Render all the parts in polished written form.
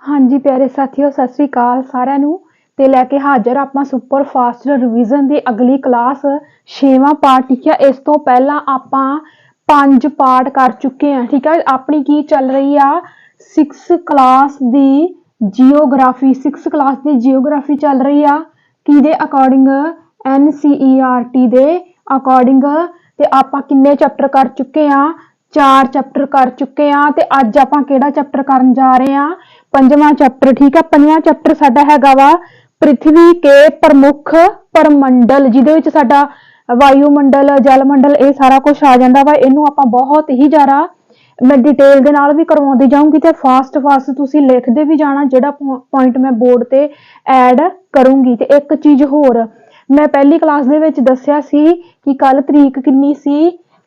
हाँ जी प्यारे साथियों, सत श्री अकाल सारिਆਂ ਨੂੰ ਤੇ ਲੈ ਕੇ ਹਾਜ਼ਰ ਆਪਾਂ ਸੁਪਰ ਫਾਸਟ ਰਿਵੀਜ਼ਨ ਦੀ ਅਗਲੀ ਕਲਾਸ 6ਵਾਂ ਪਾਰਟ। ਠੀਕ ਹੈ, ਇਸ ਤੋਂ ਪਹਿਲਾਂ ਆਪਾਂ 5 ਪਾਰਟ ਕਰ ਚੁੱਕੇ ਹਾਂ। ਠੀਕ ਹੈ, ਆਪਣੀ ਕੀ ਚੱਲ ਰਹੀ ਆ 6 ਕਲਾਸ ਦੀ ਜੀਓਗ੍ਰਾਫੀ। 6 ਕਲਾਸ ਦੀ ਜੀਓਗ੍ਰਾਫੀ ਚੱਲ ਰਹੀ ਆ ਕਿਹਦੇ ਅਕੋਰਡਿੰਗ, NCERT ਦੇ ਅਕੋਰਡਿੰਗ। ਤੇ ਆਪਾਂ ਕਿੰਨੇ ਚੈਪਟਰ ਕਰ ਚੁੱਕੇ ਆ? 4 ਚੈਪਟਰ ਕਰ ਚੁੱਕੇ ਆ। ਤੇ ਅੱਜ ਆਪਾਂ ਕਿਹੜਾ ਚੈਪਟਰ ਕਰਨ ਜਾ ਰਹੇ ਆ? 5ਵਾਂ ਚੈਪਟਰ। ठीक है, 5वां चैप्टर साडा हैगा वा पृथ्वी के प्रमुख परमंडल, जिहदे विच साडा वायुमंडल, जलमंडल ये सारा कुछ आ जाता वा। इनू आपां बहुत ही ज़्यादा मैं डिटेल दे नाल भी करवाउंदी जाऊंगी ते फास्ट तुसीं लिखदे भी जाना, जिहड़ा पॉइंट मैं बोर्ड ते ऐड करूंगी। ते एक चीज़ होर मैं पहली क्लास दे विच दस्सिया सी कि कल तरीक किन्नी सी?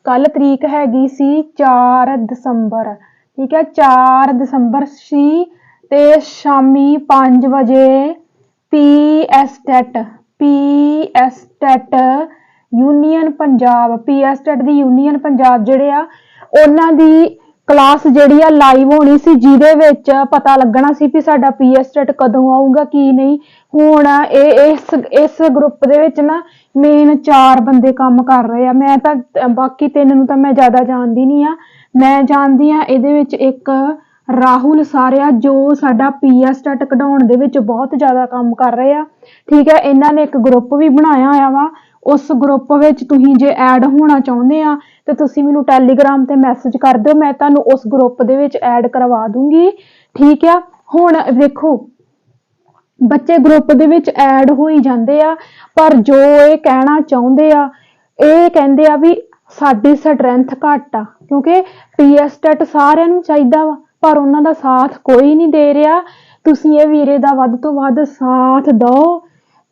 कल तरीक हैगी सी 4 दसंबर। ठीक है, 4 दसंबर सी ते शामी 5 बजे PSTET union Punjab, PSTET the union Punjab जिहड़े आ उन्हां दी क्लास जिहड़ी आ लाइव होनी सी, जिहदे विच पता लगना सी भी साडा PSTET कदों आऊगा की नहीं। हुण इस ग्रुप दे विच ना मेन 4 बंदे काम कर रहे आ। मैं तां बाकी 3 नूं तां मैं ज़्यादा जानदी नहीं आ। मैं जानदी आ इहदे विच एक राहुल सारिया, जो साडा PSTET कढाउण दे विच बहुत ज़्यादा काम कर रहे आ। ठीक है, इन्हां ने एक ग्रुप भी बनाया होया वा। उस ग्रुप विच तुसीं जे ऐड होना चाहुंदे आ ते तुसीं मैनूं टैलीग्राम ते मैसेज कर दिओ, मैं तुहानूं उस ग्रुप दे विच ऐड करवा दूंगी। ठीक है, हुण देखो बच्चे ग्रुप दे विच ऐड होई जांदे आ, पर जो ये कहना चाहुंदे आ, ये कहंदे आ भी साडी स्ट्रैंथ घट आ, क्योंकि PSTET सारिਆਂ ਨੂੰ ਚਾਹੀਦਾ ਵਾ पर उन्हां दा साथ कोई नहीं दे रहा। तुसीं ये वीरे दा वध तो वध साथ दो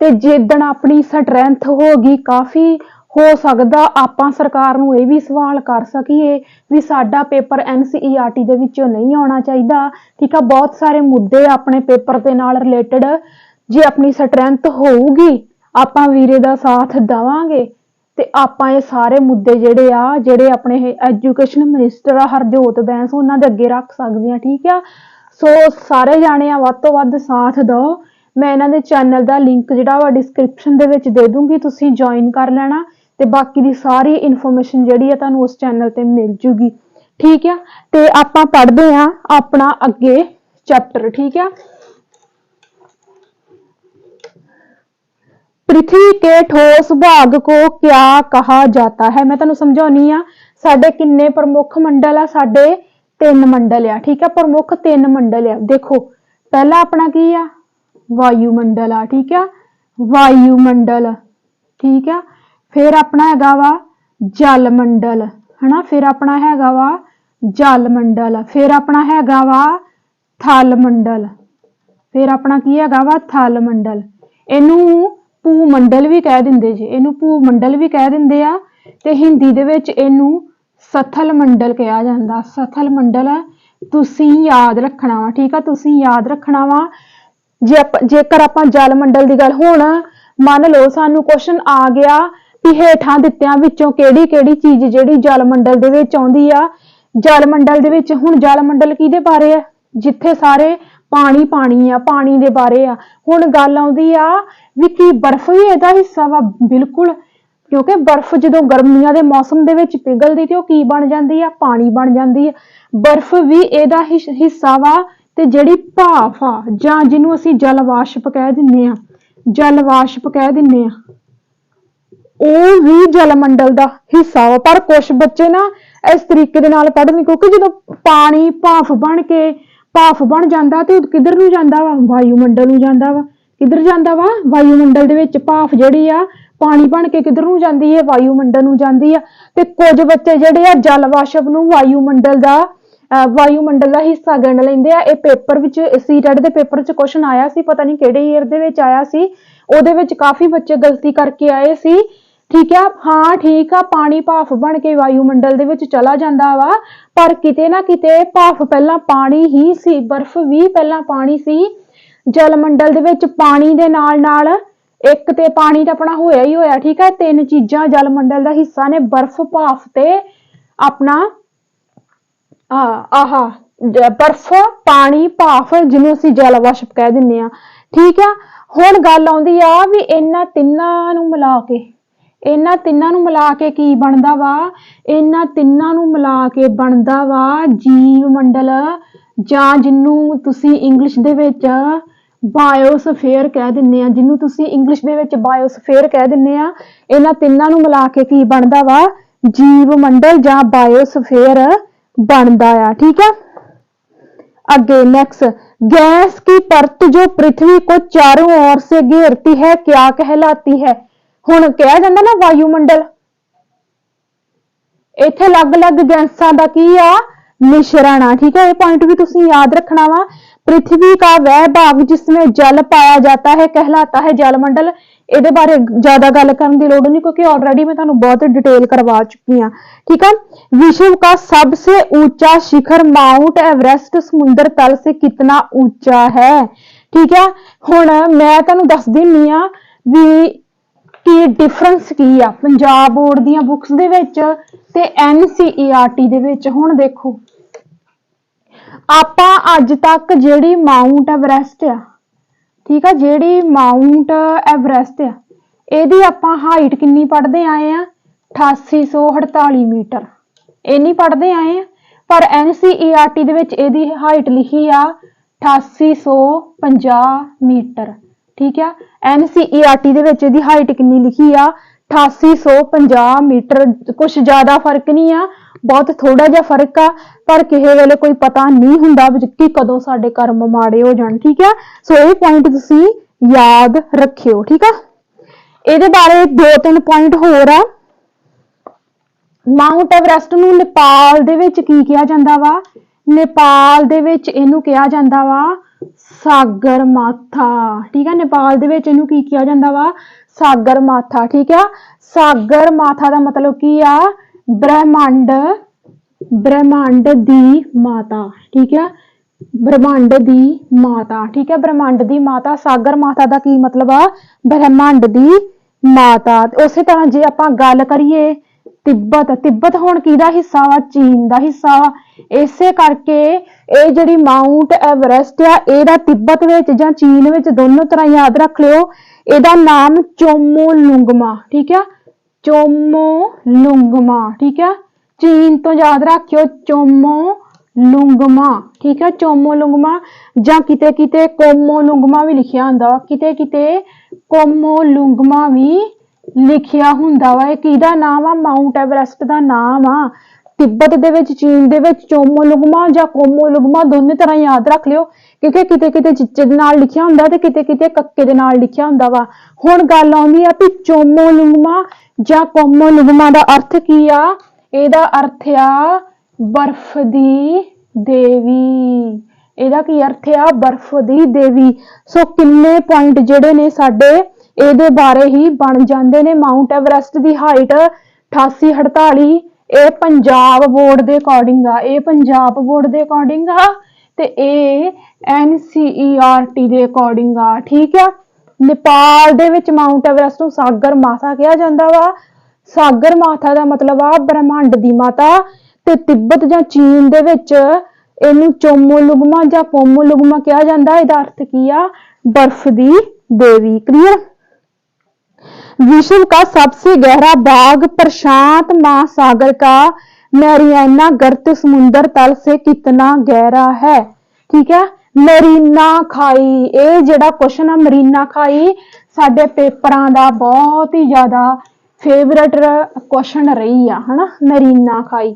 ते जिद्दण अपनी स्ट्रैंथ होगी काफ़ी, हो सकदा आपां सरकार नूं ये भी सवाल कर सकीए भी साडा पेपर NCERT दे विचों नहीं आउणा चाहीदा। ठीक है, बहुत सारे मुद्दे अपने पेपर दे नाल रिलेटेड जे अपनी स्ट्रैंथ होऊगी, आपां वीरे दा साथ देवांगे ते आपां ये सारे मुद्दे जिहड़े आ, जिहड़े अपने एजुकेशन मिनिस्टर आ हरजोत बैंस, उन्हां दे अगे रख सकदे आ। ठीक है, सो सारे जाने आ वध तो वध साथ दो। मैं इन्हां दे चैनल दा लिंक जिहड़ा वा डिस्क्रिप्शन दे विच दे दूंगी, तुसीं ज्वाइन कर लेना ते बाकी दी सारी इन्फॉर्मेशन जिहड़ी आ तुहानूं उस चैनल ते मिल जूगी। ठीक है, ते आपां पढ़दे आ अपना अगे चैप्टर। ठीक है, पृथ्वी के ठोस भाग को क्या कहा जाता है? मैं तुहानूं समझाउणी आ। साडे किन्ने प्रमुख मंडल आ? साडे 3 मंडल आ। ठीक है, प्रमुख 3 मंडल आ। देखो पहला अपना की आ? वायुमंडल आ। ठीक है, वायुमंडल। ठीक है, फिर अपना हैगा वा जलमंडल, है ना, फिर अपना हैगा वा जलमंडल, फिर अपना हैगा वा थल मंडल, फिर अपना की हैगा वा थल मंडल। इनू भूमंडल भी कह दिंदे जी, इनू भूमंडल भी कह दिंदे आ ते हिंदी दे विच इनू सथल मंडल कहा जांदा। सथल मंडल तुसीं याद रखना वा। ठीक है, तुसीं याद रखना वा। जेकर आपां जल मंडल दी गल, हुण मान लो सानू क्वेश्चन आ गया कि हेठां दित्तिआं विचों किहड़ी चीज़ जिहड़ी जल मंडल दे विच आउंदी आ। जल मंडल दे विच हुण जल मंडल किहदे बारे आ? जिथे सारे पानी आ, पानी दे बारे आ। हुण गल आउंदी आ भी की बर्फ भी इहदा हिस्सा वा? बिल्कुल, क्योंकि बर्फ जदों गर्मियां दे मौसम दे विच पिघलदी ते ओह की बन जांदी आ? पानी बन जांदी आ। बर्फ भी इहदा हिस्सा वा। ते जिहड़ी भाफ आ जां जिहनूं असीं जल वाष्प कह दिंदे आ, जल वाष्प कह दिंदे आ, ਉਹ भी जलमंडल का हिस्सा वा। पर कुछ बच्चे ना इस तरीके दे नाल पढ़न, क्योंकि जो पानी भाफ बन जाता तो किधर नूं जांदा वा? वायुमंडल नूं जांदा वा। किधर जांदा वा? वायुमंडल दे विच भाफ जिहड़ी आ पानी बन के किधर नूं जांदी है? वायुमंडल नूं जांदी आ। ते कुछ बच्चे जिहड़े आ जल वाष्प नूं वायुमंडल का हिस्सा गिण लैंदे आ। इह paper which CTET they paper च क्वेश्चन आया सी, पता नहीं किहड़े ईयर दे विच आया सी, ਉਹਦੇ ਵਿੱਚ काफ़ी बच्चे गलती करके आए सी। ठीक है, हाँ ठीक है, पानी भाफ बन के वायुमंडल दे विच चला जांदा वा, पर किते ना किते भाफ पहला पानी ही सी, बर्फ भी पहला पानी सी। जलमंडल दे विच पानी दे नाल एक ते पानी तां अपना होया ही होया। ठीक है, 3 चीज़ां जलमंडल दा हिस्सा ने, बर्फ, भाफ ते अपना बर्फ पानी भाफ जिन्हों असीं जल वाष्प कह दिंदे आ। ठीक है, हुण गल आउंदी आ भी इन्हां तिन्नां नूं मिला के की बनदा वा, इन्हां तिन्नां नूं मिला के बनदा वा जीव मंडल, जां जिन्नूं तुसीं इंग्लिश दे विच बायोस्फेयर कह दिंदे आ, जिन्नूं तुसीं इंग्लिश दे विच बायोस्फेयर कह दिंदे आ। इन्हां तिन्नां नूं मिला के की बनदा वा जीव मंडल जां बायोस्फेयर बनदा आ। ठीक है, आगे नेक्स्ट, गैस की परत जो पृथ्वी को चारों ओर से घेरती है क्या कहलाती है? हुण कहा जांदा ना वायुमंडल, इत्थे अलग-अलग गैसां दा की आ मिश्रण आ। ठीक है, ये पॉइंट भी तुसीं याद रखना वा। पृथ्वी का वह भाग जिसमें जल पाया जाता है कहलाता है जलमंडल। ਇਹਦੇ बारे ज्यादा गल करने की लोड़ नहीं क्योंकि ऑलरेडी मैं तुहानू बहुत डिटेल करवा चुकी हाँ। ठीक है, विश्व का सबसे ऊंचा शिखर माउंट एवरेस्ट समुद्र तल से कितना ऊंचा है? ठीक है, हुण मैं तुहानू दस दिंदी आ भी की डिफरेंस की आ पंजाब बोर्ड दीयां बुक्स दे विच ते NCERT दे विच। हुण देखो आपां अज तक जिहड़ी माउंट एवरेस्ट आ, ठीक है, जिहड़ी माउंट एवरेस्ट आ इहदी आपां हाइट किन्नी पढ़दे आए आ 8848 मीटर, ये नहीं पढ़दे आए आ। पर NCERT दे विच इहदी हाइट लिखी आ 8850 मीटर। ठीक है, NCERT दे विच इहदी हाइट किन्नी लिखी आ 8850 मीटर। कुछ ज्यादा फर्क नहीं आ, बहुत थोड़ा जिहा फर्क आ, पर किसी वेले कोई पता नहीं हुंदा कि कदों साडे कर्म माड़े हो जाण। ठीक है, सो ये पॉइंट तुसीं याद रखियो। ठीक है, ਇਹਦੇ बारे 2-3 पॉइंट होर आ। माउंट एवरेस्ट नूं नेपाल दे विच की किहा जांदा वा? नेपाल दे विच इहनूं किहा जांदा वा सागर माथा। ठीक है, नेपाल दे विच इहनूं की किहा जांदा वा सागर माथा। ठीक है, सागर माथा दा मतलब की आ ब्रह्मांड, ब्रह्मांड दी माता। ठीक है, ब्रह्मांड दी माता। ठीक है, ब्रह्मांड दी माता सागर माता दा की मतलब आ ब्रह्मांड दी माता। उस तरह जे आपां गल करिए तिब्बत, तिब्बत हुण किहदा हिस्सा वा? चीन दा हिस्सा वा। इसे करके ये जिहड़ी माउंट एवरेस्ट आ ਇਹਦਾ तिब्बत विच जां चीन विच दोनों तरह याद रख लियो। ਇਹਦਾ नाम चोमोलुंगमा। ठीक है, चोमोलुंगमा। ठीक है, चीन तो याद रखियो चोमोलुंगमा। ठीक है, चोमोलुंगमा जां किते किते कोमोलुंगमा भी लिखिया हुंदा वा, किते किते कोमोलुंगमा भी लिखिया हुंदा वा। किहदा नाम आ? माउंट एवरेस्ट दा नाम आ। तिब्बत दे विच चीन दे विच चोमोलुंगमा जां कोमोलुंगमा दोनों तरह याद रख लियो क्योंकि किते किते चिच्चे दे नाल लिखिया हुंदा ते किते किते कक्के दे नाल लिखिया हुंदा वा। हुण गल आउंदी आ भी चोमोलुंगमा जां कोमोलुंगमा दा अर्थ की आ? ਇਹਦਾ अर्थ आ बर्फ दी देवी। ਇਹਦਾ की अर्थ आ बर्फ दी देवी। सो किन्ने पॉइंट जिहड़े ने साडे ਇਹਦੇ बारे ही बन जाते ने। माउंट एवरेस्ट की हाइट 8848, ये पंजाब बोर्ड के अकॉर्डिंग आ, ये पंजाब बोर्ड के अकॉर्डिंग आ ते ये NCERT के अकॉर्डिंग आ। ठीक है, नेपाल दे विच माउंट एवरेस्ट नूं सागर माथा कहा जांदा वा। सागर माथा का मतलब आ ब्रह्मांड की माता। ते तिब्बत जां चीन दे विच इहनूं चोमोलुंगमा जां कोमोलुंगमा कहा जांदा। इहदा अर्थ की आ बर्फ की देवी। क्लियर? विश्व का सबसे गहरा भाग प्रशांत महासागर का मैरियाना गर्त समुद्र तल से कितना गहरा है? ठीक है, मरीना खाई। ये जिहड़ा क्वेश्चन है मरीना खाई साडे पेपरां दा बहुत ही ज्यादा फेवरेट क्वेश्चन रही है ना। मरीना खाई,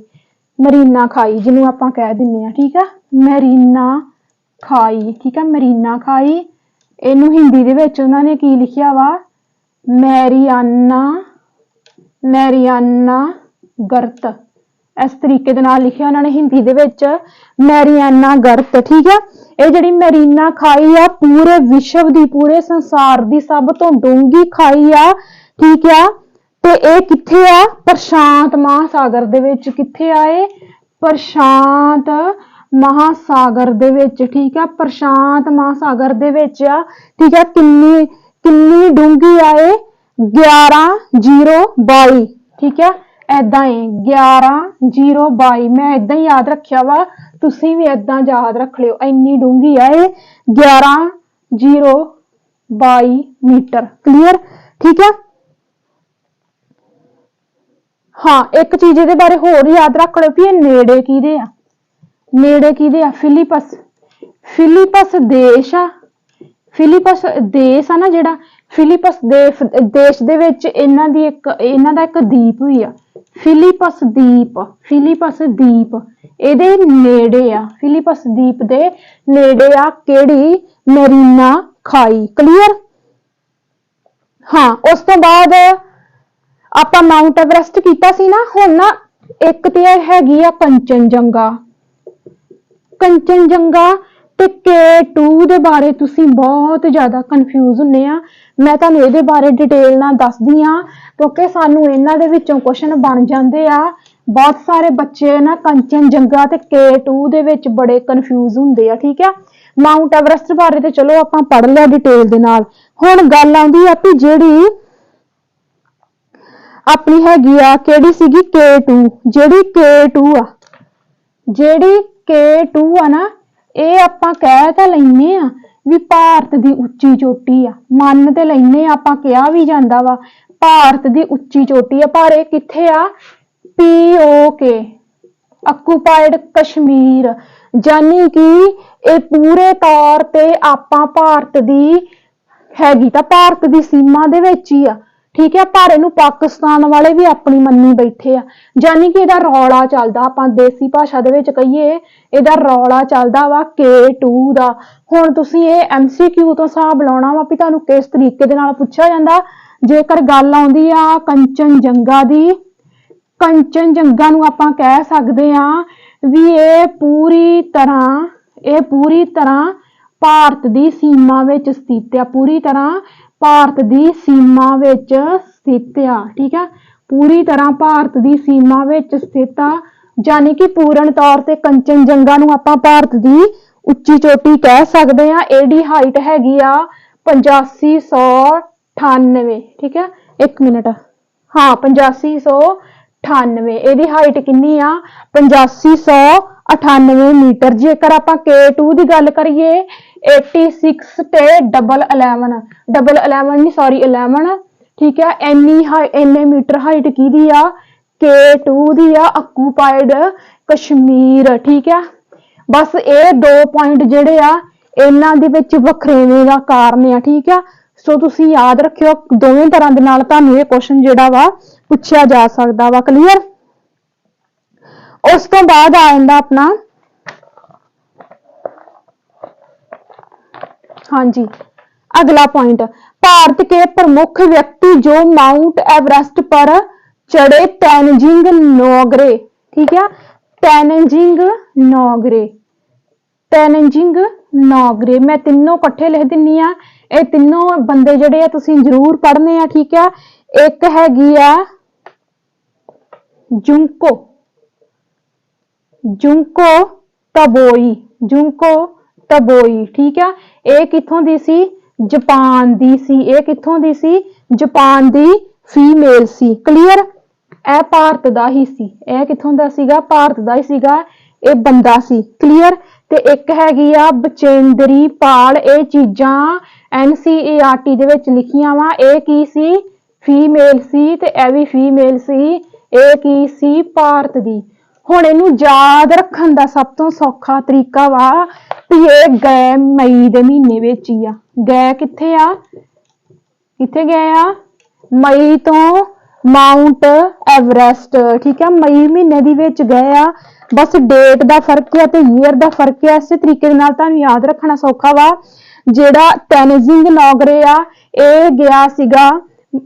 मरीना खाई जिन्हों आपां कह दिंदे आ। ठीक है, मरीना खाई। ठीक है, मरीना खाई इनू हिंदी दे विच उन्होंने की लिखिया वा मैरियाना, मैरियाना गर्त। इस तरीके दे नाल लिखिया उन्होंने हिंदी दे विच मैरियाना गर्त। ठीक है, ये जिहड़ी मैरीना खाई आ पूरे विश्व दी, पूरे संसार दी सब तो डूंगी खाई आ। ठीक है, ते ये कित्थे आ? प्रशांत महासागर दे विच। कित्थे आए? प्रशांत महासागर दे विच। ठीक है, प्रशांत महासागर दे विच आ। ठीक है, किन्नी किन्नी डूंगी आए? 11,022। ठीक है, ऐदां है 11,022। मैं ऐदां ही याद रखिया वा, ਤੁਸੀਂ ਵੀ ਏदां याद रख लियो। इन्नी डूंगी है 11,022 मीटर। क्लीयर, ठीक है। हाँ, एक चीज ये बारे होर याद रख लो कि नेड़े किहदे आ, नेड़े किहदे आ, फिलिपस, फिलिपस देश आ, फिलिपस देश आ ना जिहड़ा, फिलिपस देश दे विच इन्हां दी इन्हां दा एक द्वीप भी आ, फिलिपस द्वीप, फिलिपस द्वीप इहदे नेड़े आ, फिलिपस द्वीप दे नेड़े आ किहड़ी, मैरीना खाई। क्लीयर। हाँ, उस तो बाद ਆਪਾਂ माउंट एवरेस्ट कीता सी ना, हुण ना एक ते हैगी आ कंचनजंगा, कंचनजंगा ते K2 दे बारे तुसी बहुत ज्यादा कन्फ्यूज हुन्ने आ। मैं तुहानू इहदे बारे डिटेल नाल दसदी आ क्योंकि सानू इन्हां दे विचों क्वेश्चन बन जांदे आ। बहुत सारे बच्चे ना कंचनजंगा ते K2 दे विच बड़े कन्फ्यूज हुंदे आ, ठीक है। माउंट एवरेस्ट बारे ते चलो आपां पढ़ लिया डिटेल दे नाल। हुण गल आउंदी आ कि जिहड़ी अपनी हैगी आ किहड़ी सीगी K2, जिहड़ी K2 आ, जिहड़ी K2 आ ना, ਇਹ ਆਪਾਂ ਕਹਿ ਤਾਂ ਲੈਨੇ ਆ ਵੀ ਭਾਰਤ ਦੀ ਉੱਚੀ ਚੋਟੀ ਆ, ਮੰਨ ਤੇ ਲੈਨੇ ਆਪਾਂ, ਕਿਹਾ ਵੀ ਜਾਂਦਾ ਵਾ ਭਾਰਤ ਦੀ ਉੱਚੀ ਚੋਟੀ ਆ, ਪਰ ਇਹ ਕਿੱਥੇ ਆ, POK ਆਕੂਪਾਈਡ ਕਸ਼ਮੀਰ, ਜਾਨੀ ਕਿ ਇਹ ਪੂਰੇ ਤੌਰ ਤੇ ਆਪਾਂ ਭਾਰਤ ਦੀ हैगी ਤਾਂ ਭਾਰਤ ਦੀ सीमा ਦੇ ਵਿੱਚ ਹੀ ਆ, ठीक है। पर इनू पाकिस्तान वाले भी अपनी मन्नी बैठे आ, जानी कि इहदा रौला चलदा, आपां देसी भाषा दे विच कहिए इहदा रौला चलदा वा K2 दा। हुण तुसीं इह MCQ तो हिसाब लाउणा वा भी तुहानू किस तरीके दे नाल पुछिया जांदा। जेकर गल आउंदी आ कंचनजंगा दी, कंचनजंगा नू आपां कह सकदे आ भी ਇਹ पूरी तरह ਭਾਰਤ ਦੀ सीमा विच स्थित आ, पूरी तरह ਭਾਰਤ ਦੀ सीमा विच स्थित आ, ठीक है। पूरी तरह भारत की सीमा विच स्थित आ, जानी कि पूर्ण तौर ते कंचनजंगा नू आपां भारत की उच्ची चोटी कह सकते हैं। एडी हाइट हैगी आ 8598, ठीक है। एक मिनट, हाँ 8598 एदी हाइट कितनी आ 8598 मीटर। जेकर आपां K2 की गल करिए 86 ते 11, ठीक है। इन्ने मीटर हाइट की आ K2 दी आ, आकूपाइड कश्मीर, ठीक है। बस ये 2 पॉइंट जिहड़े आ इन्हां दे विच वखरेवे दा कारण आ, ठीक है। सो तुसीं याद रखियो दोवें तरह दे नाल तुहानू ये क्वेश्चन जिहड़ा वा पुछया जा सकदा वा। क्लीयर। उस तो बाद आ जांदा अपना, हाँ जी, अगला पॉइंट, भारत के प्रमुख व्यक्ति जो माउंट एवरेस्ट पर चढ़े, तेनजिंग नोगरे, ठीक है। तेनजिंग नोगरे, तेनजिंग नोगरे, मैं तीनों कट्ठे लिख दिन्नी आ, ये तीनों बंदे जिहड़े आ तुसीं जरूर पढ़ने आ, ठीक है। एक हैगी आ जुंको, जुंको तबोई, जुंको तबोई, ठीक है। ये किथों दी सी, जापान दी सी, ये किथों दी सी, जापान दी फीमेल सी। क्लीयर। ए भारत दा ही सी, ए किथों दा सीगा, भारत दा ही सीगा, ये बंदा सी। क्लीयर। ते एक हैगी आ बचेंद्री पाल, ये चीजां NCERT दे विच लिखियां वा, ए की सी, फीमेल सी, ते ए भी फीमेल सी, ए की सी, भारत दी। हुण इहनू याद रखण दा सब तो सौखा तरीका वा कि ये गए मई दे महीने विच ही आ, गए कित्थे आ, कित्थे गए आ, मई तो माउंट एवरेस्ट, ठीक है। मई महीने दी विच गए आ, बस डेट दा फर्क है ते ईयर दा फर्क है, इस तरीके नाल तुहानू याद रखना सौखा वा। जिहड़ा तेनजिंग नोगरे आ ये गया सीगा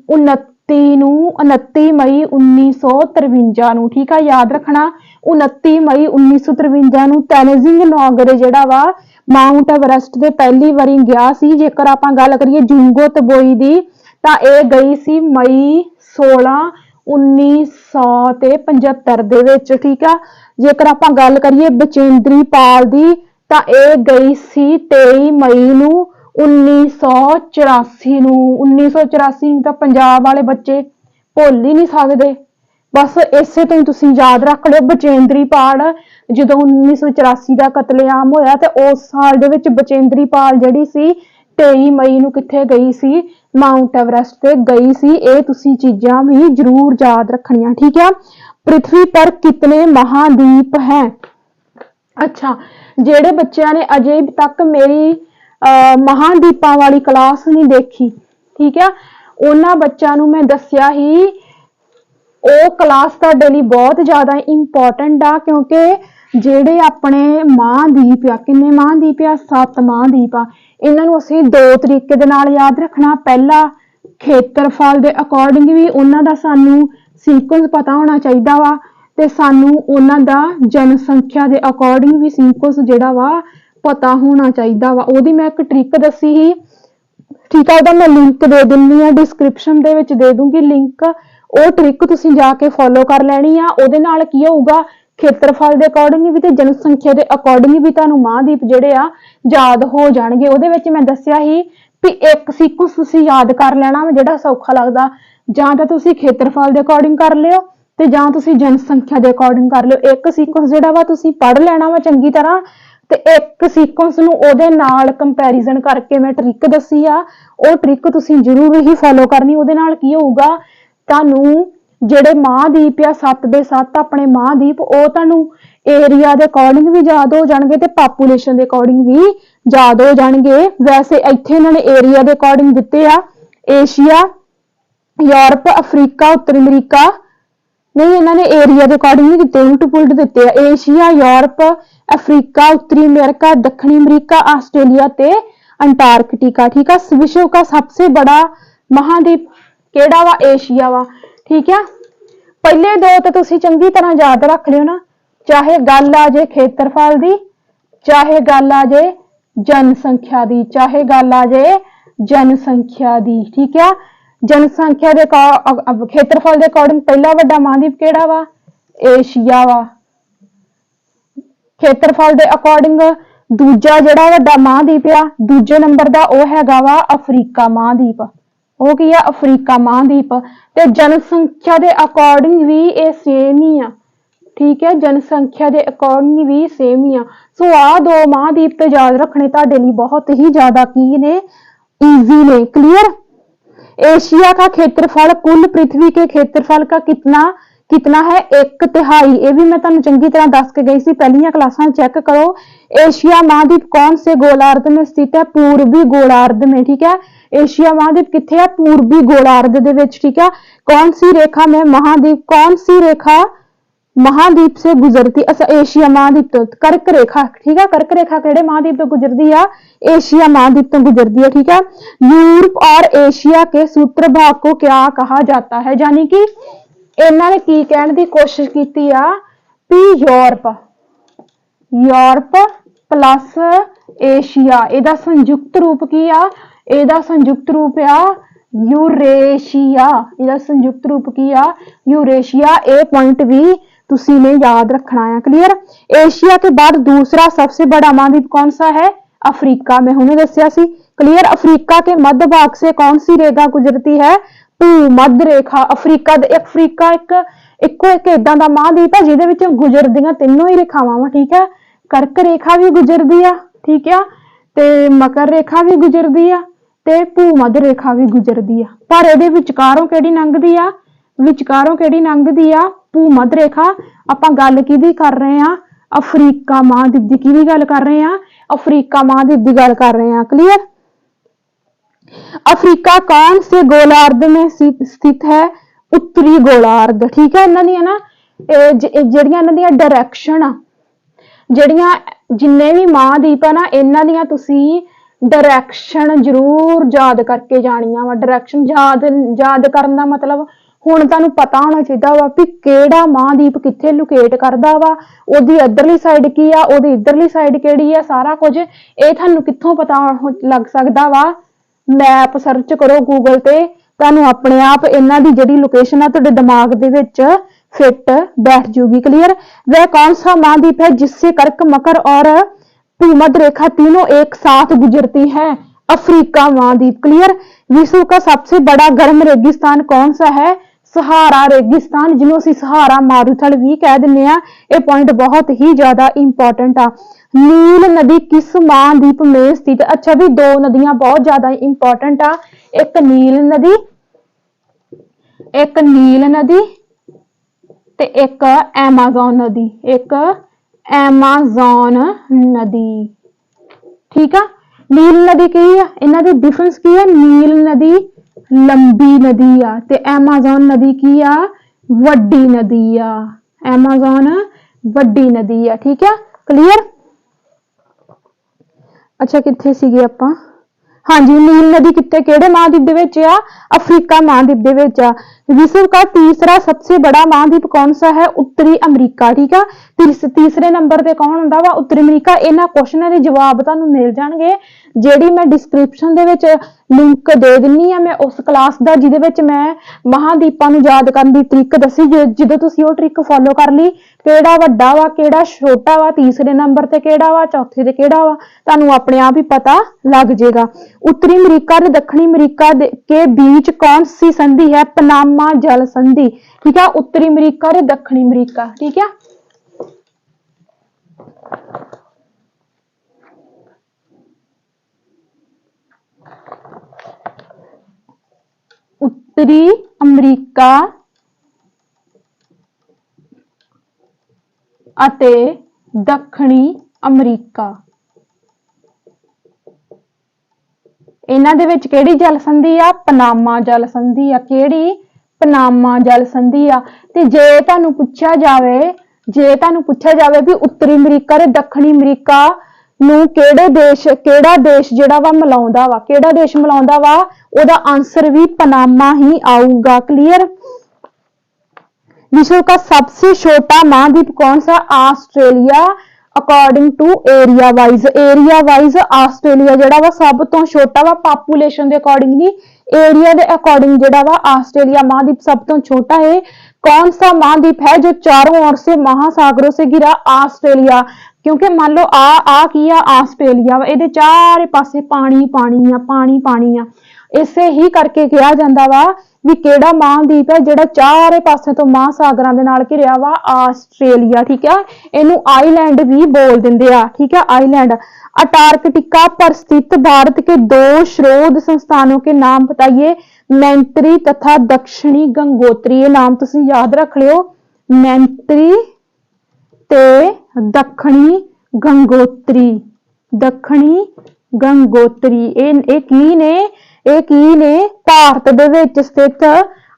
29 मई 1953 नू, ठीक है। याद रखना 29 मई 1953 नू तेनजिंग नोगरे जिहड़ा वा माउंट एवरेस्ट दे पहली वारी गया सी। जेकर आपां गल करिए जुंगो तबोई दी तां ये गई सी मई 16 1975 दे विच, ठीक है। जेकर आपां गल करिए बचेंद्री पाल दी तां ये गई सी 23 मई नू 1984 नू। 1984 नू तां पंजाब वाले बच्चे भुल ही नहीं सकदे, बस इसे तो तुसीं याद रख लियो। बचेंद्री पाल जो 1984 का कतलेआम होया ते उस साल दे विच बचेंद्री पाल जिहड़ी सी 23 मई नूं कित्थे गई सी, माउंट एवरेस्ट ते गई सी। ये तुसीं चीज़ां भी जरूर याद रखनियां, ठीक है। पृथ्वी पर कितने महाद्वीप हैं? अच्छा, जेड़े बच्चों ने अजे तक मेरी महाद्वीपां वाली क्लास नहीं देखी, ठीक है, उन्हां बच्चों नूं मैं दस्सिया ही ਉਹ क्लास ਤੁਹਾਡੇ ਲਈ बहुत ज़्यादा इंपॉर्टेंट आ, क्योंकि ਜਿਹੜੇ ਆਪਣੇ ਮਹਾਂਦੀਪ ਆ, ਕਿੰਨੇ ਮਹਾਂਦੀਪ ਆ? 7 ਮਹਾਂਦੀਪ ਆ। ਇਹਨਾਂ ਨੂੰ ਅਸੀਂ 2 ਤਰੀਕੇ ਦੇ ਨਾਲ ਯਾਦ ਰੱਖਣਾ। ਪਹਿਲਾ, ਖੇਤਰਫਲ ਦੇ ਅਕੋਰਡਿੰਗ ਵੀ ਉਹਨਾਂ ਦਾ ਸਾਨੂੰ ਸੀਕੁਐਂਸ ਪਤਾ ਹੋਣਾ ਚਾਹੀਦਾ ਵਾ, ਤੇ ਸਾਨੂੰ ਉਹਨਾਂ ਦਾ ਜਨਸੰਖਿਆ ਦੇ ਅਕੋਰਡਿੰਗ ਵੀ ਸੀਕੁਐਂਸ ਜਿਹੜਾ ਵਾ ਪਤਾ ਹੋਣਾ ਚਾਹੀਦਾ ਵਾ। ਉਹਦੀ ਮੈਂ ਇੱਕ ਟ੍ਰਿਕ ਦੱਸੀ ਸੀ, ਠੀਕ ਆ, ਉਹਦਾ ਮੈਂ ਲਿੰਕ ਦੇ ਦਿੰਦੀ ਆ, ਡਿਸਕ੍ਰਿਪਸ਼ਨ ਦੇ ਵਿੱਚ ਦੇ ਦੂੰਗੀ ਲਿੰਕ। ਉਹ ਟ੍ਰਿਕ ਤੁਸੀਂ ਜਾ ਕੇ ਫੋਲੋ ਕਰ ਲੈਣੀ ਆ। ਉਹਦੇ ਨਾਲ ਕੀ ਹੋਊਗਾ, ਖੇਤਰਫਲ ਦੇ ਅਕੋਰਡਿੰਗ ਵੀ ਤੇ ਜਨਸੰਖਿਆ ਦੇ ਅਕੋਰਡਿੰਗ ਵੀ ਤੁਹਾਨੂੰ ਮਹਾਂਦੀਪ ਜਿਹੜੇ ਆ ਯਾਦ ਹੋ ਜਾਣਗੇ। ਉਹਦੇ ਵਿੱਚ ਮੈਂ ਦੱਸਿਆ ਸੀ ਵੀ ਇੱਕ ਸੀਕੁਐਂਸ ਤੁਸੀਂ ਯਾਦ ਕਰ ਲੈਣਾ ਜਿਹੜਾ ਸੌਖਾ ਲੱਗਦਾ, ਜਾਂ ਤਾਂ ਤੁਸੀਂ ਖੇਤਰਫਲ ਦੇ ਅਕੋਰਡਿੰਗ ਕਰ ਲਿਓ ਤੇ ਜਾਂ ਤੁਸੀਂ ਜਨਸੰਖਿਆ ਦੇ ਅਕੋਰਡਿੰਗ ਕਰ ਲਿਓ। ਇੱਕ ਸੀਕੁਐਂਸ ਜਿਹੜਾ ਵਾ ਤੁਸੀਂ ਪੜ੍ਹ ਲੈਣਾ ਵਾ ਚੰਗੀ ਤਰ੍ਹਾਂ, ਤੇ ਇੱਕ ਸੀਕੁਐਂਸ ਨੂੰ ਉਹਦੇ ਨਾਲ ਕੰਪੈਰੀਜ਼ਨ ਕਰਕੇ ਮੈਂ ਟ੍ਰਿਕ ਦੱਸੀ ਆ, ਉਹ ਟ੍ਰਿਕ ਤੁਸੀਂ ਜ਼ਰੂਰ ਹੀ ਫੋਲੋ ਕਰਨੀ। ਉਹਦੇ ਨਾਲ ਕੀ ਹੋਊਗਾ, ਤੁਹਾਨੂੰ ਜਿਹੜੇ ਮਹਾਂਦੀਪ ਆ 7 ਦੇ 7 ਆਪਣੇ ਮਹਾਂਦੀਪ, ਉਹ ਤੁਹਾਨੂੰ ਏਰੀਆ ਦੇ ਅਕੋਰਡਿੰਗ ਵੀ ਯਾਦ ਹੋ ਜਾਣਗੇ ਤੇ ਪਾਪੂਲੇਸ਼ਨ ਦੇ ਅਕੋਰਡਿੰਗ ਵੀ ਯਾਦ ਹੋ ਜਾਣਗੇ। ਵੈਸੇ ਇੱਥੇ ਇਹਨਾਂ ਨੇ ਏਰੀਆ ਦੇ ਅਕੋਰਡਿੰਗ ਦਿੱਤੇ ਆ, ਏਸ਼ੀਆ, ਯੂਰਪ, ਅਫਰੀਕਾ, ਉੱਤਰ ਅਮਰੀਕਾ। ਨਹੀਂ, ਇਹਨਾਂ ਨੇ ਏਰੀਆ ਦੇ ਅਕੋਰਡਿੰਗ ਨਹੀਂ ਦਿੱਤੇ, ਉਲਟ ਪੁਲਟ ਦਿੱਤੇ ਆ। ਏਸ਼ੀਆ, ਯੂਰਪ, अफ्रीका, उत्तरी अमेरिका, दक्षिणी अमेरिका, ऑस्ट्रेलिया ते अंटार्कटिका, ठीक है। विश्व का सबसे बड़ा महाद्वीप केड़ा वा? एशिया वा, ठीक है। पहले दो तो तुसी चंगी तरह याद रख लियो ना, चाहे गल आ जे खेत्रफल दी, चाहे गल आ जे जनसंख्या दी, चाहे गल आ जे जनसंख्या दी, ठीक है। जनसंख्या दे खेत्रफल दे अकॉर्डिंग पहला वड्डा महाद्वीप केड़ा वा? एशिया वा। ਖੇਤਰਫਲ ਦੇ ਅਕੋਰਡਿੰਗ ਦੂਜਾ ਜਿਹੜਾ ਵੱਡਾ ਮਹਾਂਦੀਪ ਆ, ਦੂਜੇ ਨੰਬਰ ਦਾ, ਉਹ ਹੈਗਾ ਵਾ ਅਫਰੀਕਾ ਮਹਾਂਦੀਪ। ਉਹ ਕੀ ਆ? ਅਫਰੀਕਾ ਮਹਾਂਦੀਪ। ਤੇ ਜਨਸੰਖਿਆ ਦੇ ਅਕੋਰਡਿੰਗ ਵੀ ਇਹ ਸੇਮ ਹੀ ਆ, ਠੀਕ ਹੈ। ਜਨਸੰਖਿਆ ਦੇ ਅਕੋਰਡਿੰਗ ਵੀ ਸੇਮ ਹੀ ਆ। ਸੋ ਆਹ 2 ਮਹਾਂਦੀਪ ਤੇ ਯਾਦ ਰੱਖਣੇ ਤੁਹਾਡੇ ਲਈ बहुत ही ज्यादा ਕੀ ਨੇ, ईजी ने। क्लियर? एशिया का क्षेत्रफल कुल पृथ्वी के क्षेत्रफल का कितना है? 1/3। ये भी मैं तुहानू चंगी तरह दस के गई सी, पहलियां क्लासां चेक करो। एशिया महाद्वीप कौन से गोलार्ध में स्थित है? पूर्वी गोलार्ध में, ठीक है। एशिया महाद्वीप किथे है? पूर्वी गोलार्ध दे विच, ठीक है। कौन सी रेखा में महाद्वीप, कौन सी रेखा महाद्वीप से गुजरती? अच्छा, एशिया महाद्वीप तो कर्क रेखा, ठीक है। कर्क रेखा केड़े महाद्वीप तो गुजरती है? एशिया महाद्वीप तो गुजरती है, ठीक है। यूरोप और एशिया के सूत्र भाग को क्या कहा जाता है? यानी कि ਇਹਨਾਂ ਨੇ ਕੀ ਕਹਿਣ ਦੀ ਕੋਸ਼ਿਸ਼ ਕੀਤੀ ਆ ਵੀ ਯੂਰਪ ਪਲੱਸ ਏਸ਼ੀਆ, ਇਹਦਾ ਸੰਯੁਕਤ ਰੂਪ ਕੀ ਆ? ਇਹਦਾ ਸੰਯੁਕਤ ਰੂਪ ਆ यूरेशिया। ਇਹਦਾ ਸੰਯੁਕਤ ਰੂਪ ਕੀ ਆ? यूरेशिया। ਇਹ ਪੁਆਇੰਟ ਵੀ ਤੁਸੀਂ ਨੇ याद रखना है। क्लियर? एशिया के बाद दूसरा सबसे बड़ा महाद्वीप कौन सा है? अफ्रीका। मैं हुणे दस्सिया सी। क्लियर? अफ्रीका के मध्य भाग से कौन सी रेखा गुजरती है? ਭੂ-ਮੱਧ ਰੇਖਾ। ਅਫਰੀਕਾ ਇੱਕੋ ਇੱਕ ਏਦਾਂ ਦਾ ਮਹਾਂਦੀਪ ਹੈ ਜਿਹਦੇ ਵਿੱਚ ਗੁਜਰਦੀਆਂ ਤਿੰਨੋਂ ਹੀ ਰੇਖਾਵਾਂ ਵਾ, ਠੀਕ ਹੈ। ਕਰਕ ਰੇਖਾ ਵੀ ਗੁਜਰਦੀ ਆ, ਠੀਕ ਆ, ਤੇ ਮਕਰ ਰੇਖਾ ਵੀ ਗੁਜਰਦੀ ਆ, ਤੇ ਭੂ-ਮੱਧ ਰੇਖਾ ਵੀ ਗੁਜਰਦੀ ਆ। ਪਰ ਇਹਦੇ ਵਿਚਕਾਰੋਂ ਕਿਹੜੀ ਲੰਘਦੀ ਆ? ਵਿਚਕਾਰੋਂ ਕਿਹੜੀ ਲੰਘਦੀ ਆ? ਭੂ-ਮੱਧ ਰੇਖਾ। ਆਪਾਂ ਗੱਲ ਕਿਹਦੀ ਕਰ ਰਹੇ ਆ? ਅਫਰੀਕਾ ਮਹਾਂਦੀਪ ਦੀ। ਕਿਹਦੀ ਗੱਲ ਕਰ ਰਹੇ ਆ? ਅਫਰੀਕਾ ਮਹਾਂਦੀਪ ਦੀ ਗੱਲ ਕਰ ਰਹੇ ਆ। क्लियर? अफ्रीका कौन से गोलार्ध में स्थित है? उत्तरी गोलार्ध, ठीक है। इन्हां दी ना ਜਿਹੜੀਆਂ ਇਹਨਾਂ ਦੀਆਂ ਡਾਇਰੈਕਸ਼ਨ ਆ, ਜਿਹੜੀਆਂ ਜਿੰਨੇ ਵੀ ਮਹਾਂਦੀਪ ਆ ਨਾ, ਇਹਨਾਂ ਦੀਆਂ ਤੁਸੀਂ ਡਾਇਰੈਕਸ਼ਨ ਜ਼ਰੂਰ ਯਾਦ ਕਰਕੇ ਜਾਣੀਆਂ ਵਾ। ਡਾਇਰੈਕਸ਼ਨ ਯਾਦ ਕਰਨ ਦਾ ਮਤਲਬ ਹੁਣ ਤੁਹਾਨੂੰ ਪਤਾ ਹੋਣਾ ਚਾਹੀਦਾ ਵਾ ਵੀ ਕਿਹੜਾ ਮਹਾਂਦੀਪ ਕਿੱਥੇ ਲੋਕੇਟ ਕਰਦਾ ਵਾ, ਉਹਦੀ ਇੱਧਰਲੀ ਸਾਈਡ ਕੀ ਆ, ਉਹਦੀ ਇੱਧਰਲੀ ਸਾਈਡ ਕਿਹੜੀ ਆ, ਸਾਰਾ ਕੁਝ ਇਹ ਤੁਹਾਨੂੰ ਕਿੱਥੋਂ ਪਤਾ ਲੱਗ ਸਕਦਾ ਵਾ? मैप सर्च करो गूगल ते, तुहानू अपने आप इन्हां दी जिहड़ी लोकेशन आ तुहाडे दिमाग दे विच फिट बैठ जूगी। क्लियर? वह कौन सा महाद्वीप है जिससे कर्क, मकर और भूमध्य रेखा तीनों एक साथ गुजरती है? अफ्रीका महाद्वीप। क्लियर? विश्व का सबसे बड़ा गर्म रेगिस्तान कौन सा है? सहारा रेगिस्तान जिन्हों असीं सहारा मारूथल भी कह दिंदे आ। यह पॉइंट बहुत ही ज्यादा इंपॉर्टेंट आ। नील नदी किस महाद्वीप में स्थित? अच्छा भी दो नदियां बहुत ज्यादा इंपॉर्टेंट आ, एक नील नदी ते एक एमाजोन नदी, एक एमाजोन नदी। ठीक है, नील नदी की है, इन्हां दी डिफरेंस की है? नील नदी लंबी नदी आ ते एमाजोन नदी की आ? वड्डी नदी आ। एमाजोन वड्डी नदी आ। ठीक है, क्लीयर? अच्छा कित्थे सीगे आपां? हाँ जी, नील नदी कितने केड़े महाद्वीप दे विच आ? अफ्रीका महाद्वीप दे विच आ। विश्व का तीसरा सबसे बड़ा महाद्वीप कौन सा है? उत्तरी अमरीका। ठीक है, तीसरे नंबर ते कौन हुंदा वा? उत्तरी अमरीका। इन्हां क्वेश्चनां दे जवाब तुहानूं मिल जाणगे, जेहड़ी मैं डिस्क्रिप्शन दे विच लिंक दे दिन्नी आ मैं उस क्लास दा, जिहदे विच मैं महाद्वीपां नूं याद करन दी ट्रिक दसी। ਜਦੋਂ ਤੁਸੀਂ ਉਹ ट्रिक फॉलो कर ली, ਕਿਹੜਾ ਵੱਡਾ ਵਾ ਕਿਹੜਾ ਛੋਟਾ ਵਾ, तीसरे नंबर ਤੇ ਕਿਹੜਾ ਵਾ, चौथे ਤੇ ਕਿਹੜਾ ਵਾ, ਤੁਹਾਨੂੰ ਆਪਣੇ ਆਪ ही पता लग जाएगा। उत्तरी अमरीका और दक्षिणी अमरीका के बीच कौन सी संधि है? पनामा जल संधि। ठीक है, उत्तरी अमरीका और दक्षिणी अमरीका। ठीक है, उत्तरी अमरीका अते दक्षिणी अमरीका, इन्हां दे विच किहड़ी जल संधि आ? पनामा जल संधि आ। किहड़ी? पनामा जल संधि आ। ते जे तुहानूं पुछया जावे भी उत्तरी अमरीका ते दक्षिणी अमरीका नूं किहड़ा देश जिहड़ा वा मिलाउंदा वा, किहड़ा देश मिलाउंदा वा, ओहदा आंसर भी पनामा ही आऊगा। क्लियर? विश्व का सबसे छोटा महाद्वीप कौन सा? Australia. According to area wise Australia जिहड़ा वा सब तो छोटा वा, पॉपुलेशन के अकॉर्डिंग नहीं, एरिया के अकॉर्डिंग जिहड़ा वा ऑस्ट्रेलिया महाद्वीप सब तो छोटा है। कौन सा महाद्वीप है जो चारों ओर से महासागरों से घिरा? ऑस्ट्रेलिया। क्योंकि मान लो आ की आ? ऑस्ट्रेलिया वा, इहदे चारे पासे पानी पानी आ। इसे ही करके कहा जाता वा भी केड़ा महाद्वीप है जिहड़ा चारे पासे तो महासागरां दे नाल घिरिया वा? ऑस्ट्रेलिया। ठीक है, इनू आईलैंड भी बोल दिंदे आ। ठीक है, आईलैंड। अंटार्कटिका पर स्थित भारत के दो शोध संस्थानों के नाम बताइए। मैंत्री तथा दक्षिणी गंगोत्री। ये नाम तुसीं याद रख लियो, मैंत्री ते दक्षिणी गंगोत्री। दक्षिणी गंगोत्री ये की ने भारत दे विच स्थित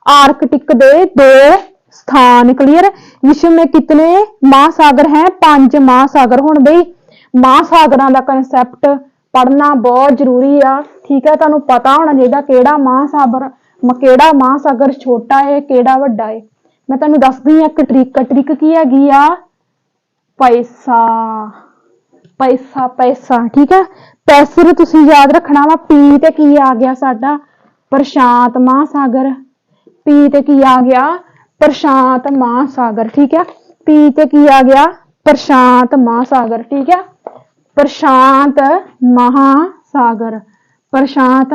आर्कटिक दे दो स्थान। क्लियर? विश्व में कितने महासागर हैं? 5 महासागर। हुण बई महासागरां दा कंसैप्ट पढ़ना बहुत जरूरी आ। ठीक है, तुहानूं पता होना चाहिए केड़ा महासागर छोटा है केड़ा वड्डा है। मैं तुहानूं दसदी हां एक ट्रिक की हैगी आ? पैसा। ठीक है, पैसे तुसीं याद रखना वा। पी ते की आ गया साडा? प्रशांत महासागर। पी ते की आ गया? प्रशांत महासागर। ठीक है, पी ते की आ गया? प्रशांत महासागर। ठीक है, प्रशांत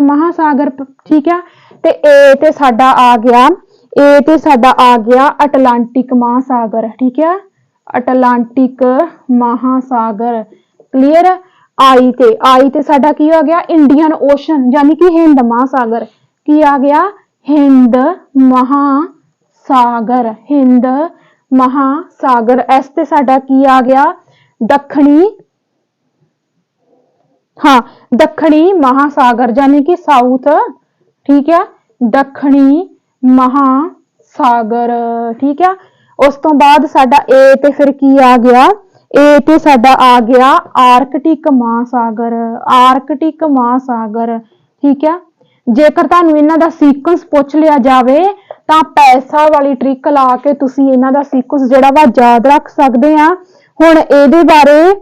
महासागर। ठीक है, ते ए ते साडा आ गया अटलांटिक महासागर। ठीक है, अटलांटिक महासागर। क्लियर? आई ते साडा की हो गया? इंडियन ओशन यानी कि हिंद महासागर। की आ गया? हिंद महासागर। हिंद महासागर। एस ते साडा की आ गया? दक्षिणी महासागर यानी कि साउथ। ठीक है, दक्षिणी महासागर। ठीक है, उस तो बाद साडा ए ते फिर की आ गया? ए ते साडा आ गया आर्कटिक महासागर। आर्कटिक महासागर। ठीक है, जेकर तुहानूं इन्हां दा सीक्वेंस पुछ लिया जावे तां पैसा वाली ट्रिक ला के तुसीं इन्हां दा सीक्वेंस जिहड़ा वा याद रख सकदे आ। हुण इहदे बारे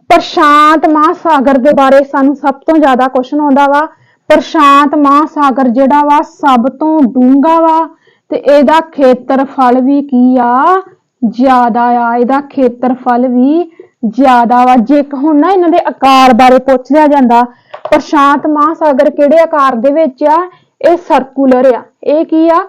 प्रशांत महासागर के बारे सानू सब तो ज्यादा क्वेश्चन आउंदा वा। प्रशांत महासागर जिहड़ा वा सब तो डूंगा वा ते इहदा खेत्रफल भी की आ? ज्यादा आ। इहदा खेत्रफल भी ज्यादा वा। जे हुण ना इन्हां दे आकार बारे पुछ लिया जांदा, प्रशांत महासागर किहड़े आकार दे विच आ? ਇਹ ਸਰਕੂਲਰ ਆ। ਇਹ ਕੀ ਆ?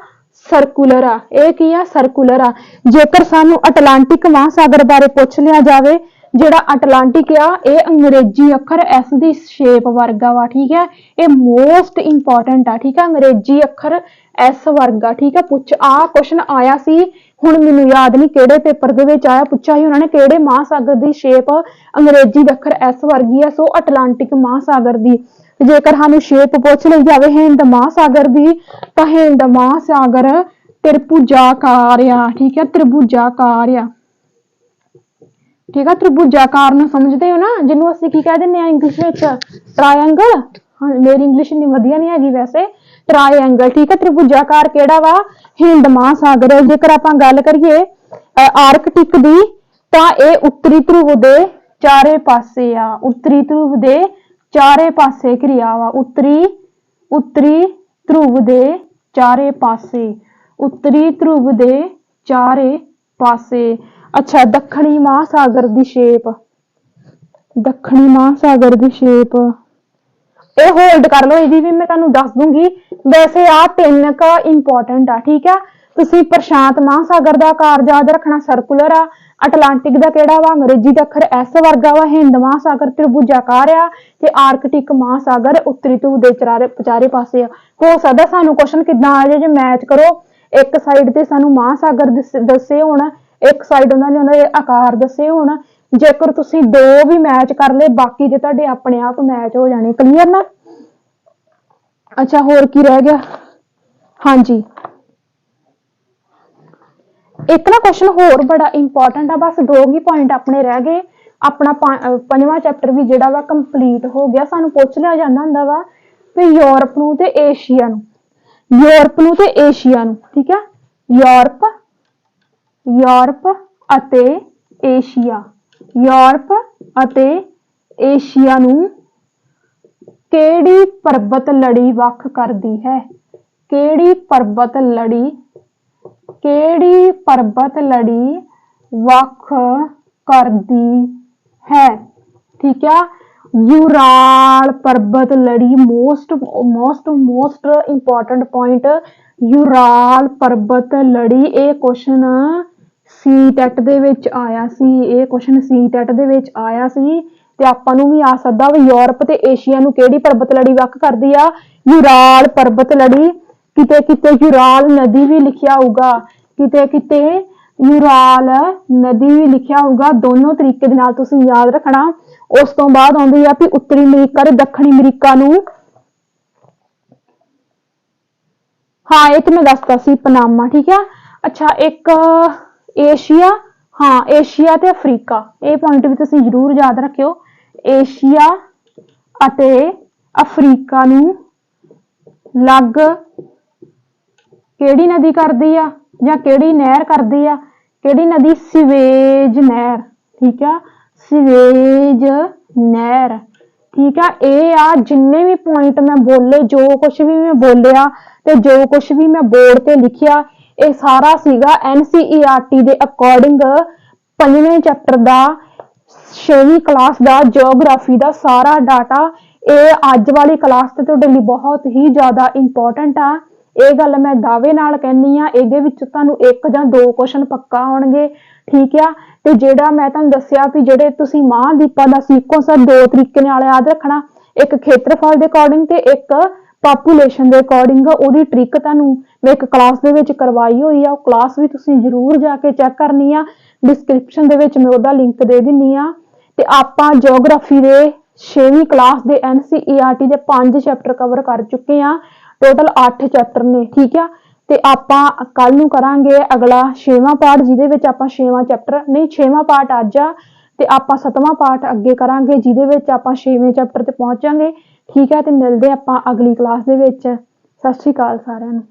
ਸਰਕੂਲਰ ਆ। ਇਹ ਕੀ ਆ? ਸਰਕੂਲਰ ਆ। ਜੇਕਰ ਸਾਨੂੰ ਅਟਲਾਂਟਿਕ ਮਹਾਸਾਗਰ ਬਾਰੇ ਪੁੱਛ ਲਿਆ ਜਾਵੇ, ਜਿਹੜਾ ਅਟਲਾਂਟਿਕ ਆ ਇਹ ਅੰਗਰੇਜ਼ੀ ਅੱਖਰ ਐਸ ਦੀ ਸ਼ੇਪ ਵਰਗਾ ਵਾ। ਠੀਕ ਹੈ, ਇਹ ਮੋਸਟ ਇੰਪੋਰਟੈਂਟ ਆ। ਠੀਕ ਹੈ, ਅੰਗਰੇਜ਼ੀ ਅੱਖਰ ਐਸ ਵਰਗਾ। ਠੀਕ ਹੈ, ਆ ਕੁਐਸਚਨ ਆਇਆ ਸੀ, ਹੁਣ ਮੈਨੂੰ ਯਾਦ ਨਹੀਂ ਕਿਹੜੇ ਪੇਪਰ ਦੇ ਵਿੱਚ ਆਇਆ, ਪੁੱਛਿਆ ਸੀ ਉਹਨਾਂ ਨੇ ਕਿਹੜੇ ਮਹਾਸਾਗਰ ਦੀ ਸ਼ੇਪ ਅੰਗਰੇਜ਼ੀ ਦੇ ਅੱਖਰ ਐਸ ਵਰਗੀ ਆ। ਸੋ ਅਟਲਾਂਟਿਕ ਮਹਾਸਾਗਰ ਦੀ। ਜੇਕਰ ਸਾਨੂੰ ਸ਼ੇਪ ਪੁੱਛ ਲਈ ਜਾਵੇ ਹਿੰਦ ਮਹਾਸਾਗਰ ਦੀ, ਤਾਂ ਹਿੰਦ ਮਹਾਸਾਗਰ ਤ੍ਰਿਭੁਜਾਕਾਰ ਆ। ਠੀਕ ਹੈ, ਤ੍ਰਿਭੁਜਾਕਾਰ ਆ। ਠੀਕ ਹੈ, ਤ੍ਰਿਭੁਜਾਕਾਰ ਨੂੰ ਸਮਝਦੇ ਹੋ ਨਾ, ਜਿਹਨੂੰ ਅਸੀਂ ਕੀ ਕਹਿ ਦਿੰਦੇ ਆ ਇੰਗਲਿਸ਼ ਵਿੱਚ? ਟਰਾਇੰਗਲ। ਹਾਂ, ਮੇਰੀ ਇੰਗਲਿਸ਼ ਇੰਨੀ ਵਧੀਆ ਨਹੀਂ ਹੈਗੀ ਵੈਸੇ। ਟਰਾਇੰਗਲ। ਠੀਕ ਹੈ, ਤ੍ਰਿਭੁਜਾਕਾਰ ਕਿਹੜਾ ਵਾ? ਹਿੰਦ ਮਹਾਸਾਗਰ। ਜੇਕਰ ਆਪਾਂ ਗੱਲ ਕਰੀਏ ਆਰਕਟਿਕ ਦੀ, ਤਾਂ ਇਹ ਉੱਤਰੀ ਧਰੁਵ ਦੇ ਚਾਰੇ ਪਾਸੇ ਆ। ਉੱਤਰੀ ਧਰੁਵ ਦੇ ਚਾਰੇ ਪਾਸੇ ਘਿਰਿਆ ਵਾ। ਉੱਤਰੀ ਧਰੁਵ ਦੇ ਚਾਰੇ ਪਾਸੇ। ਉੱਤਰੀ ਧਰੁਵ ਦੇ ਚਾਰੇ ਪਾਸੇ। ਅੱਛਾ, ਦੱਖਣੀ ਮਹਾਸਾਗਰ ਦੀ ਸ਼ੇਪ। ਦੱਖਣੀ ਮਹਾਸਾਗਰ ਦੀ ਸ਼ੇਪ ਇਹ ਹੋਲਡ ਕਰ ਲਓ, ਇਹਦੀ ਵੀ ਮੈਂ ਤੁਹਾਨੂੰ ਦੱਸ ਦੂੰਗੀ। ਵੈਸੇ ਆ 3 ਕ ਇੰਪੋਰਟੈਂਟ ਆ। ਠੀਕ ਆ, ਤੁਸੀਂ ਪ੍ਰਸ਼ਾਂਤ ਮਹਾਸਾਗਰ ਦਾ ਆਕਾਰ ਯਾਦ ਰੱਖਣਾ, ਸਰਕੂਲਰ ਆ। ਅਟਲਾਂਟਿਕ ਦਾ ਕਿਹੜਾ ਵਾ? ਅੰਗਰੇਜ਼ੀ ਦਾ ਅੱਖਰ ਐਸ ਵਰਗਾ ਵਾ। ਹਿੰਦ ਮਹਾਸਾਗਰ ਤ੍ਰਿਭੁਜਾਕਾਰ ਆ ਤੇ ਆਰਕਟਿਕ ਮਹਾਸਾਗਰ ਉੱਤਰੀ ਧਰੁਵ ਦੇ ਚਾਰੇ ਪਾਸੇ ਆ। ਹੋ ਸਕਦਾ ਸਾਨੂੰ ਕੁਐਸਚਨ ਕਿੱਦਾਂ ਆ ਜਾਏ, ਜੇ ਮੈਚ ਕਰੋ, ਇੱਕ ਸਾਈਡ ਤੇ ਸਾਨੂੰ ਮਹਾਸਾਗਰ ਦੱਸੇ ਹੋਣ, ਇੱਕ ਸਾਈਡ ਉਹਨਾਂ ਦੇ ਆਕਾਰ ਦੱਸੇ ਹੋਣ। ਜੇਕਰ ਤੁਸੀਂ 2 ਵੀ ਮੈਚ ਕਰ ਲਏ, ਬਾਕੀ ਤੇ ਤੁਹਾਡੇ ਆਪਣੇ ਆਪ ਮੈਚ ਹੋ ਜਾਣੇ। ਕਲੀਅਰ ਨਾ? ਅੱਛਾ, ਹੋਰ ਕੀ ਰਹਿ ਗਿਆ? ਹਾਂਜੀ, ਇੱਕ ਨਾ ਕੁਐਸਚਨ ਹੋਰ ਬੜਾ ਇੰਪੋਰਟੈਂਟ ਆ। ਬਸ 2 ਹੀ ਪੁਆਇੰਟ ਆਪਣੇ ਰਹਿ ਗਏ। ਆਪਣਾ 5ਵਾਂ ਚੈਪਟਰ ਵੀ ਜਿਹੜਾ ਵਾ ਕੰਪਲੀਟ ਹੋ ਗਿਆ। ਸਾਨੂੰ ਪੁੱਛ ਲਿਆ ਜਾਂਦਾ ਹੁੰਦਾ ਵਾ ਵੀ ਯੂਰਪ ਨੂੰ ਤੇ ਏਸ਼ੀਆ ਨੂੰ। ਯੂਰਪ ਨੂੰ ਤੇ ਏਸ਼ੀਆ ਨੂੰ। ਠੀਕ ਹੈ, ਯੂਰਪ ਅਤੇ ਏਸ਼ੀਆ। ਯੂਰਪ ਅਤੇ ਏਸ਼ੀਆ ਨੂੰ ਕਿਹੜੀ ਪਰਬਤ ਲੜੀ ਵੱਖ ਕਰਦੀ ਹੈ? ਕਿਹੜੀ ਪਰਬਤ ਲੜੀ ਵੱਖ ਕਰਦੀ ਹੈ? ਠੀਕ ਆ, ਯੂਰਾਲ ਪਰਬਤ ਲੜੀ। ਮੋਸਟ ਇੰਪੋਰਟੈਂਟ ਪੁਆਇੰਟ, ਯੂਰਾਲ ਪਰਬਤ ਲੜੀ। ਇਹ ਕੁਐਸਚਨ ਸੀਟੈਟ ਦੇ ਵਿੱਚ ਆਇਆ ਸੀ। ਇਹ ਕੁਐਸਚਨ ਸੀਟੈਟ ਦੇ ਵਿੱਚ ਆਇਆ ਸੀ ਤੇ ਆਪਾਂ ਨੂੰ ਵੀ ਆ ਸਕਦਾ ਵੀ ਯੂਰਪ ਤੇ ਏਸ਼ੀਆ ਨੂੰ ਕਿਹੜੀ ਪਰਬਤ ਲੜੀ ਵੱਖ ਕਰਦੀ ਆ? ਯੂਰਾਲ ਪਰਬਤ ਲੜੀ। ਕਿਤੇ ਕਿਤੇ ਯੂਰਾਲ ਨਦੀ ਵੀ ਲਿਖਿਆ ਹੋਊਗਾ, ਕਿਤੇ ਕਿਤੇ ਯੂਰਾਲ ਨਦੀ ਵੀ ਲਿਖਿਆ ਹੋਊਗਾ। ਦੋਨੋਂ ਤਰੀਕੇ ਦੇ ਨਾਲ ਤੁਸੀਂ ਯਾਦ ਰੱਖਣਾ। ਉਸ ਤੋਂ ਬਾਅਦ ਆਉਂਦੀ ਆ ਵੀ ਉੱਤਰੀ ਅਮਰੀਕਾ ਤੇ ਦੱਖਣੀ ਅਮਰੀਕਾ ਨੂੰ, ਹਾਂ ਇਹ ਤੇ ਮੈਂ ਦੱਸਤਾ ਸੀ, ਪਨਾਮਾ। ਠੀਕ ਆ। ਅੱਛਾ, ਇੱਕ ਏਸ਼ੀਆ, ਹਾਂ ਏਸ਼ੀਆ ਤੇ ਅਫਰੀਕਾ, ਇਹ ਪੁਆਇੰਟ ਵੀ ਤੁਸੀਂ ਜ਼ਰੂਰ ਯਾਦ ਰੱਖਿਓ। ਏਸ਼ੀਆ ਅਤੇ ਅਫਰੀਕਾ ਨੂੰ ਲੱਗ ਕਿਹੜੀ ਨਦੀ ਕਰਦੀ ਆ ਜਾਂ ਕਿਹੜੀ ਨਹਿਰ ਕਰਦੀ ਆ? ਕਿਹੜੀ ਨਦੀ? ਸਵੇਜ ਨਹਿਰ। ਠੀਕ ਆ, ਸਵੇਜ ਨਹਿਰ। ਠੀਕ ਆ, ਇਹ ਆ ਜਿੰਨੇ ਵੀ ਪੁਆਇੰਟ ਮੈਂ ਬੋਲੇ, ਜੋ ਕੁਛ ਵੀ ਮੈਂ ਬੋਲਿਆ ਤੇ ਜੋ ਕੁਛ ਵੀ ਮੈਂ ਬੋਰਡ ਤੇ ਲਿਖਿਆ, ਇਹ ਸਾਰਾ ਸੀਗਾ NCERT ਦੇ ਅਕੋਰਡਿੰਗ 5ਵੇਂ ਚੈਪਟਰ ਦਾ 6ਵੀਂ ਕਲਾਸ ਦਾ ਜਿਓਗ੍ਰਾਫੀ ਦਾ ਸਾਰਾ ਡਾਟਾ। ਇਹ ਅੱਜ ਵਾਲੀ ਕਲਾਸ ਤੇ ਤੁਹਾਡੇ ਲਈ ਬਹੁਤ ਹੀ ਜ਼ਿਆਦਾ ਇੰਪੋਰਟੈਂਟ ਆ। ਇਹ ਗੱਲ ਮੈਂ ਦਾਅਵੇ ਨਾਲ ਕਹਿੰਦੀ ਆ। ਇਹਦੇ ਵਿੱਚ ਤੁਹਾਨੂੰ 1 ਜਾਂ 2 ਕੁਐਸਚਨ ਪੱਕਾ ਆਉਣਗੇ। ਠੀਕ ਆ, ਤੇ ਜਿਹੜਾ ਮੈਂ ਤੁਹਾਨੂੰ ਦੱਸਿਆ ਵੀ ਜਿਹੜੇ ਤੁਸੀਂ ਮਹਾਂਦੀਪਾਂ ਦਾ ਸੀਕੁਐਂਸ 2 ਤਰੀਕੇ ਨਾਲ ਯਾਦ ਰੱਖਣਾ, ਇੱਕ ਖੇਤਰਫਲ ਦੇ ਅਕੋਰਡਿੰਗ ਤੇ ਇੱਕ ਪਾਪੂਲੇਸ਼ਨ ਦੇ ਅਕੋਰਡਿੰਗ। ਉਹਦੀ ਟ੍ਰਿਕ ਤੁਹਾਨੂੰ ਮੈਂ ਇੱਕ ਕਲਾਸ ਦੇ ਵਿੱਚ ਕਰਵਾਈ ਹੋਈ ਆ, ਉਹ ਕਲਾਸ ਵੀ ਤੁਸੀਂ ਜ਼ਰੂਰ ਜਾ ਕੇ ਚੈੱਕ ਕਰਨੀ ਆ। ਡਿਸਕ੍ਰਿਪਸ਼ਨ ਦੇ ਵਿੱਚ ਮੈਂ ਉਹਦਾ ਲਿੰਕ ਦੇ ਦਿੰਨੀ ਆ। ਤੇ ਆਪਾਂ ਜਿਓਗ੍ਰਾਫੀ ਦੇ 6ਵੀਂ ਕਲਾਸ ਦੇ NCERT ਦੇ 5 ਚੈਪਟਰ ਕਵਰ ਕਰ ਚੁੱਕੇ ਆ। ਟੋਟਲ 8 ਚੈਪਟਰ ਨੇ। ਠੀਕ ਆ, ਤੇ ਆਪਾਂ ਕੱਲ ਨੂੰ ਕਰਾਂਗੇ ਅਗਲਾ 6ਵਾਂ ਪਾਰਟ, ਜਿਹਦੇ ਵਿੱਚ ਆਪਾਂ 6ਵਾਂ ਚੈਪਟਰ ਨਹੀਂ 6ਵਾਂ ਪਾਰਟ ਅੱਜ ਆ ਤੇ ਆਪਾਂ 7ਵਾਂ ਪਾਰਟ ਅੱਗੇ ਕਰਾਂਗੇ, ਜਿਹਦੇ ਵਿੱਚ ਆਪਾਂ 6ਵੇਂ ਚੈਪਟਰ ਤੇ ਪਹੁੰਚਾਂਗੇ। ਠੀਕ ਹੈ, ਤੇ ਮਿਲਦੇ ਆਪਾਂ ਅਗਲੀ ਕਲਾਸ ਦੇ ਵਿੱਚ। ਸਤਿ ਸ਼੍ਰੀ ਅਕਾਲ ਸਾਰਿਆਂ ਨੂੰ।